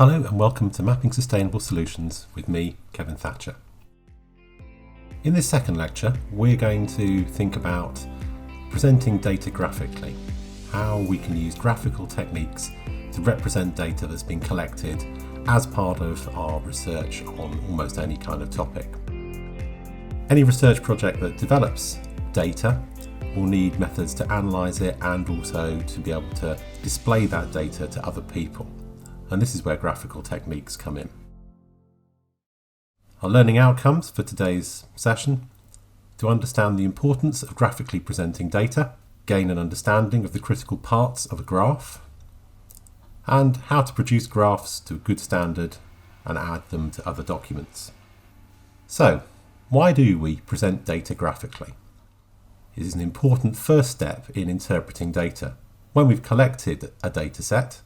Hello and welcome to Mapping Sustainable Solutions with me, Kevin Thatcher. In this second lecture, we're going to think about presenting data graphically, how we can use graphical techniques to represent data that's been collected as part of our research on almost any kind of topic. Any research project that develops data will need methods to analyse it and also to be able to display that data to other people. And this is where graphical techniques come in. Our learning outcomes for today's session: to understand the importance of graphically presenting data, gain an understanding of the critical parts of a graph, and how to produce graphs to a good standard and add them to other documents. So, why do we present data graphically? It is an important first step in interpreting data. When we've collected a data set,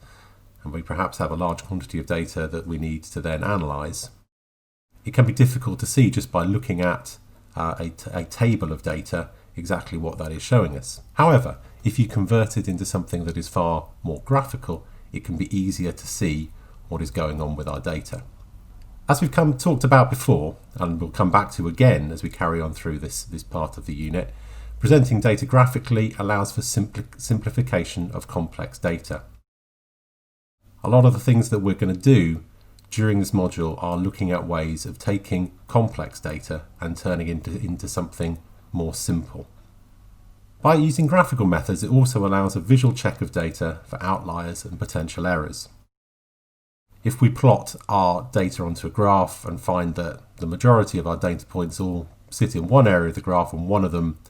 and we perhaps have a large quantity of data that we need to then analyse, it can be difficult to see just by looking at a table of data exactly what that is showing us. However, if you convert it into something that is far more graphical, it can be easier to see what is going on with our data. As we've talked about before, and we'll come back to again as we carry on through this part of the unit, presenting data graphically allows for simplification of complex data. A lot of the things that we're going to do during this module are looking at ways of taking complex data and turning it into something more simple. By using graphical methods, it also allows a visual check of data for outliers and potential errors. If we plot our data onto a graph and find that the majority of our data points all sit in one area of the graph and one of them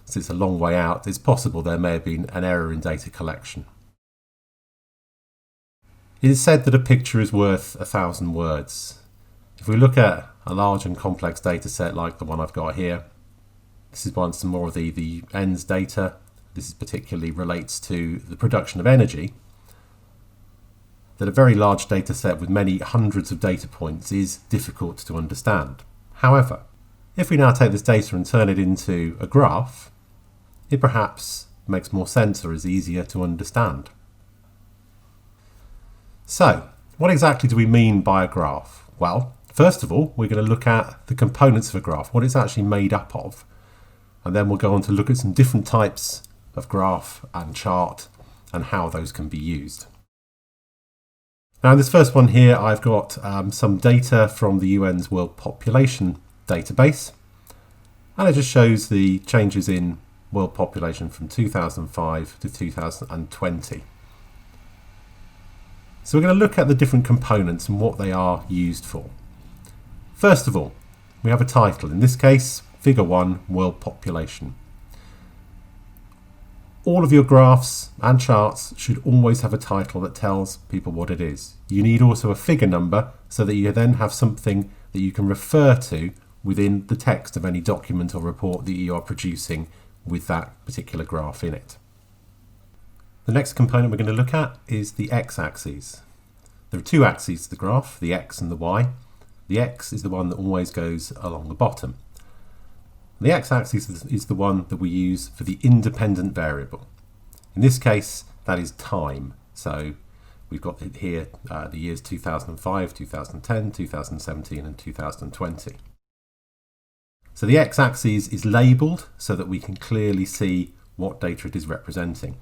sits a long way out, it's possible there may have been an error in data collection. It is said that a picture is worth 1,000 words. If we look at a large and complex data set like the one I've got here, this is some more of the ENDS data. This particularly relates to the production of energy. That a very large data set with many hundreds of data points is difficult to understand. However, if we now take this data and turn it into a graph, it perhaps makes more sense or is easier to understand. So, what exactly do we mean by a graph? Well, first of all, we're going to look at the components of a graph, what it's actually made up of. And then we'll go on to look at some different types of graph and chart and how those can be used. Now in this first one here, I've got some data from the UN's World Population Database. And it just shows the changes in world population from 2005 to 2020. So we're going to look at the different components and what they are used for. First of all, we have a title. In this case, Figure 1, World Population. All of your graphs and charts should always have a title that tells people what it is. You need also a figure number so that you then have something that you can refer to within the text of any document or report that you are producing with that particular graph in it. The next component we're going to look at is the x-axis. There are two axes to the graph, the x and the y. The x is the one that always goes along the bottom. The x-axis is the one that we use for the independent variable. In this case, that is time. So we've got it here, the years 2005, 2010, 2017 and 2020. So the x-axis is labelled so that we can clearly see what data it is representing.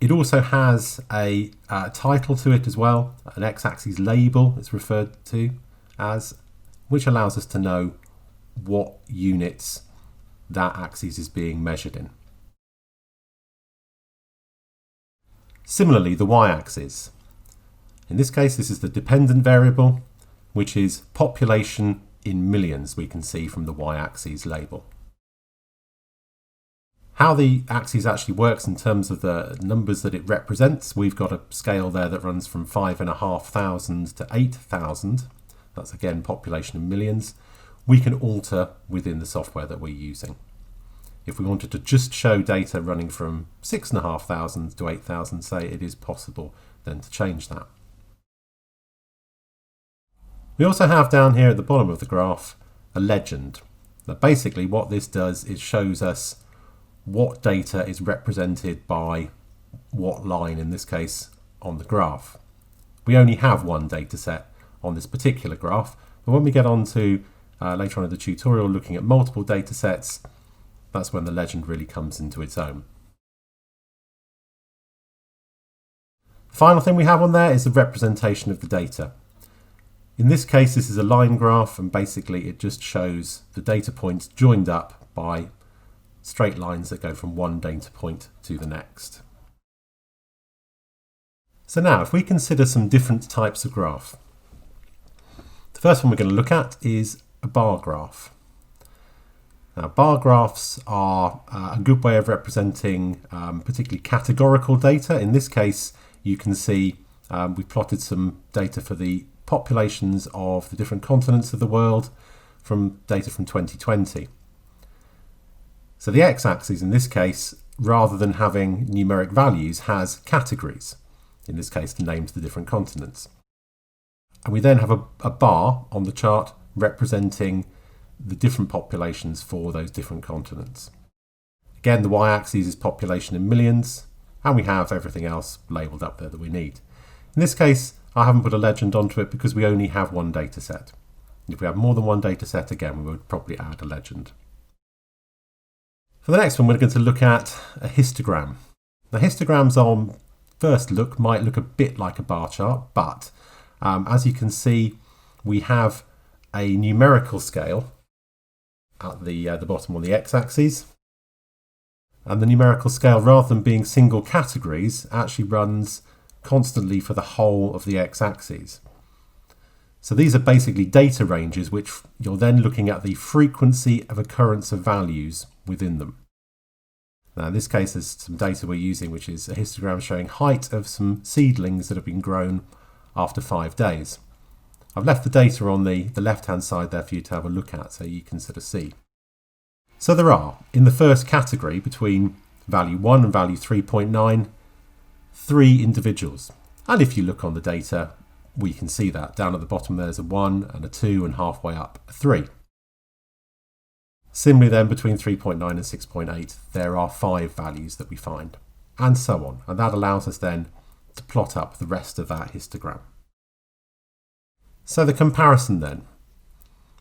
It also has a title to it as well, an x-axis label it's referred to as, which allows us to know what units that axis is being measured in. Similarly, the y-axis. In this case, this is the dependent variable, which is population in millions, we can see from the y-axis label. How the axis actually works in terms of the numbers that it represents, we've got a scale there that runs from 5,500 to 8,000. That's again population in millions. We can alter within the software that we're using. If we wanted to just show data running from 6,500 to 8,000, say, it is possible then to change that. We also have down here at the bottom of the graph a legend. Now basically what this does is shows us what data is represented by what line, in this case on the graph. we only have one data set on this particular graph. But when we get on to later on in the tutorial looking at multiple data sets, that's when the legend really comes into its own. The final thing we have on there is the representation of the data. In this case, this is a line graph, and basically it just shows the data points joined up by straight lines that go from one data point to the next. So now, if we consider some different types of graph, the first one we're going to look at is a bar graph. Now, bar graphs are a good way of representing particularly categorical data. In this case, you can see we've plotted some data for the populations of the different continents of the world from data from 2020. So the x-axis in this case, rather than having numeric values, has categories, in this case the names of the different continents. And we then have a bar on the chart representing the different populations for those different continents. Again, the y-axis is population in millions, and we have everything else labelled up there that we need. In this case, I haven't put a legend onto it because we only have one data set. If we have more than one data set, again, we would probably add a legend. For the next one, we're going to look at a histogram. Now, histograms on first look might look a bit like a bar chart, but as you can see, we have a numerical scale at the bottom on the x-axis. And the numerical scale, rather than being single categories, actually runs constantly for the whole of the x-axis. So these are basically data ranges which you're then looking at the frequency of occurrence of values within them. Now in this case there's some data we're using which is a histogram showing height of some seedlings that have been grown after 5 days. I've left the data on the left hand side there for you to have a look at so you can sort of see. So there are, in the first category between value 1 and value 3.9, 3 individuals. And if you look on the data, we can see that. Down at the bottom there's a 1 and a 2 and halfway up a 3. Similarly then between 3.9 and 6.8 there are 5 values that we find, and so on. And that allows us then to plot up the rest of that histogram. So the comparison then.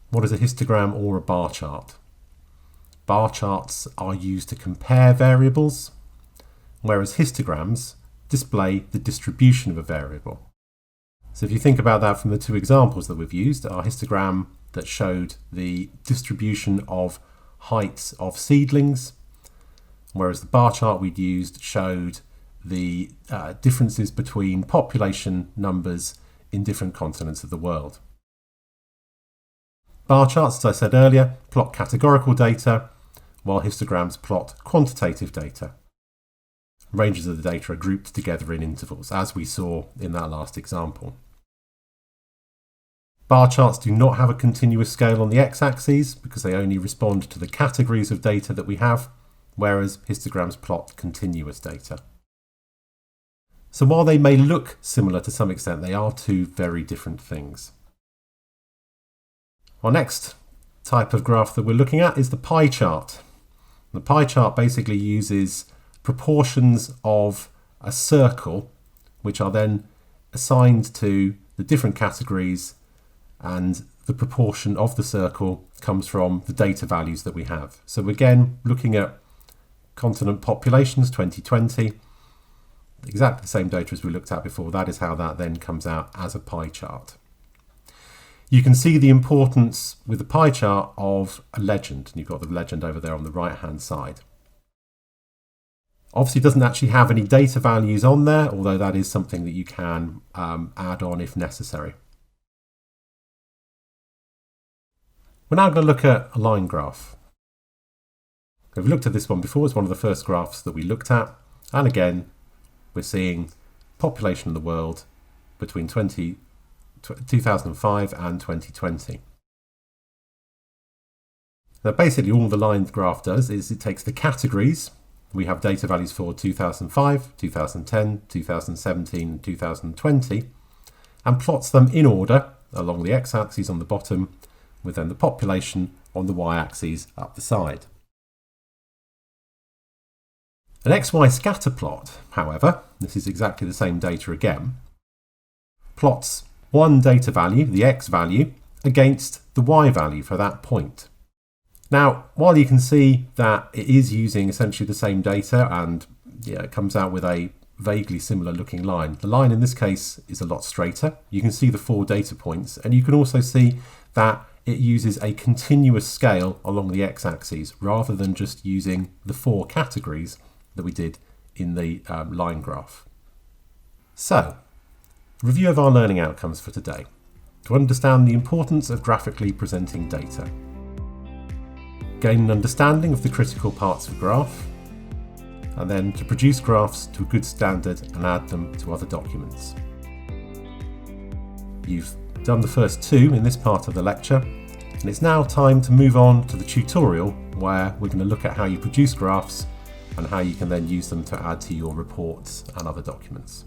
What is a histogram or a bar chart? Bar charts are used to compare variables, whereas histograms display the distribution of a variable. So if you think about that from the 2 examples that we've used, our histogram that showed the distribution of heights of seedlings, whereas the bar chart we'd used showed the differences between population numbers in different continents of the world. Bar charts, as I said earlier, plot categorical data, while histograms plot quantitative data. Ranges of the data are grouped together in intervals, as we saw in that last example. Bar charts do not have a continuous scale on the x-axis because they only respond to the categories of data that we have, whereas histograms plot continuous data. So while they may look similar to some extent, they are 2 very different things. Our next type of graph that we're looking at is the pie chart. The pie chart basically uses proportions of a circle which are then assigned to the different categories, and the proportion of the circle comes from the data values that we have. So again, looking at continent populations 2020, exactly the same data as we looked at before. That is how that then comes out as a pie chart. You can see the importance with the pie chart of a legend, and you've got the legend over there on the right hand side. Obviously it doesn't actually have any data values on there, although that is something that you can add on if necessary. We're now going to look at a line graph. We've looked at this one before. It's one of the first graphs that we looked at, and again we're seeing population of the world between 2005 and 2020. Now basically all the line graph does is it takes the categories. We have data values for 2005, 2010, 2017 and 2020 and plots them in order along the x-axis on the bottom with then the population on the y-axis up the side. An XY scatter plot, however, this is exactly the same data again, plots one data value, the x value, against the y value for that point. Now, while you can see that it is using essentially the same data and it comes out with a vaguely similar looking line, the line in this case is a lot straighter. You can see the 4 data points, and you can also see that it uses a continuous scale along the x-axis rather than just using the 4 categories that we did in the line graph. So, review of our learning outcomes for today. To understand the importance of graphically presenting data. Gain an understanding of the critical parts of a graph, and then to produce graphs to a good standard and add them to other documents. You've done the first 2 in this part of the lecture, and it's now time to move on to the tutorial where we're going to look at how you produce graphs and how you can then use them to add to your reports and other documents.